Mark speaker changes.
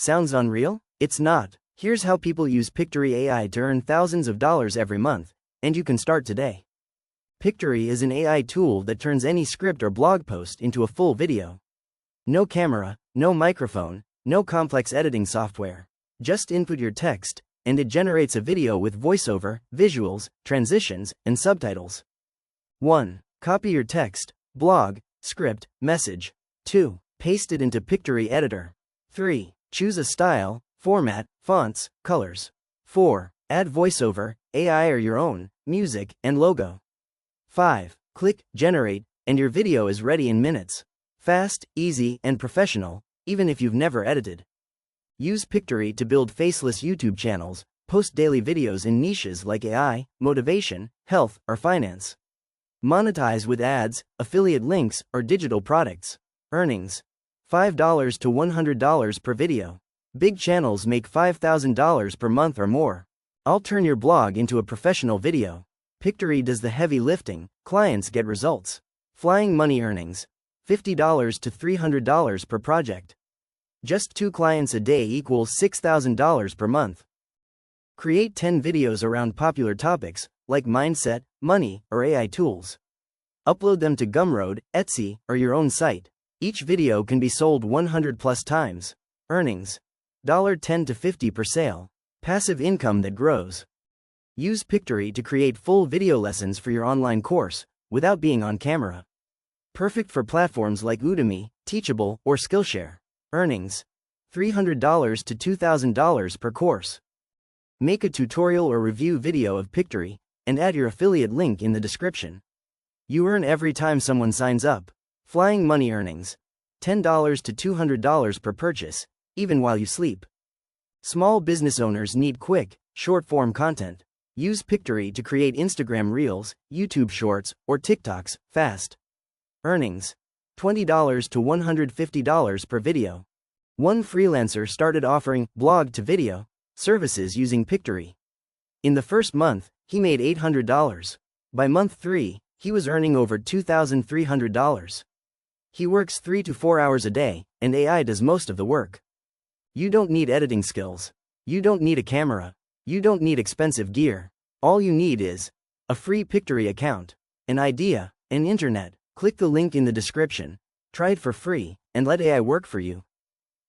Speaker 1: Sounds unreal? It's not. Here's how people use Pictory AI to earn thousands of dollars every month, and you can start today. Pictory is an AI tool that turns any script or blog post into a full video. No camera, no microphone, no complex editing software. Just input your text, and it generates a video with voiceover, visuals, transitions, and subtitles. 1. Copy your text, blog, script, message. 2. Paste it into Pictory editor. 3. Choose a style, format, fonts, colors. 4. Add voiceover, AI or your own, music, and logo. 5. Click Generate, and your video is ready in minutes. Fast, easy, and professional, even if you've never edited. Use Pictory to build faceless YouTube channels, post daily videos in niches like AI, motivation, health, or finance. Monetize with ads, affiliate links, or digital products. Earnings: $5 to $100 per video. Big channels make $5,000 per month or more. I'll turn your blog into a professional video. Pictory does the heavy lifting, clients get results. Flying money earnings: $50 to $300 per project. Just 2 clients a day equals $6,000 per month. Create 10 videos around popular topics, like mindset, money, or AI tools. Upload them to Gumroad, Etsy, or your own site. Each video can be sold 100+ times. Earnings: $10 to $50 per sale. Passive income that grows. Use Pictory to create full video lessons for your online course, without being on camera. Perfect for platforms like Udemy, Teachable, or Skillshare. Earnings: $300 to $2,000 per course. Make a tutorial or review video of Pictory, and add your affiliate link in the description. You earn every time someone signs up. Flying money earnings: $10 to $200 per purchase, even while you sleep. Small business owners need quick, short-form content. Use Pictory to create Instagram Reels, YouTube Shorts, or TikToks, fast. Earnings: $20 to $150 per video. One freelancer started offering blog-to-video services using Pictory. In the first month, he made $800. By month 3, he was earning over $2,300. He works 3 to 4 hours a day, and AI does most of the work. You don't need editing skills. You don't need a camera. You don't need expensive gear. All you need is a free Pictory account, an idea, and internet. Click the link in the description, try it for free, and let AI work for you.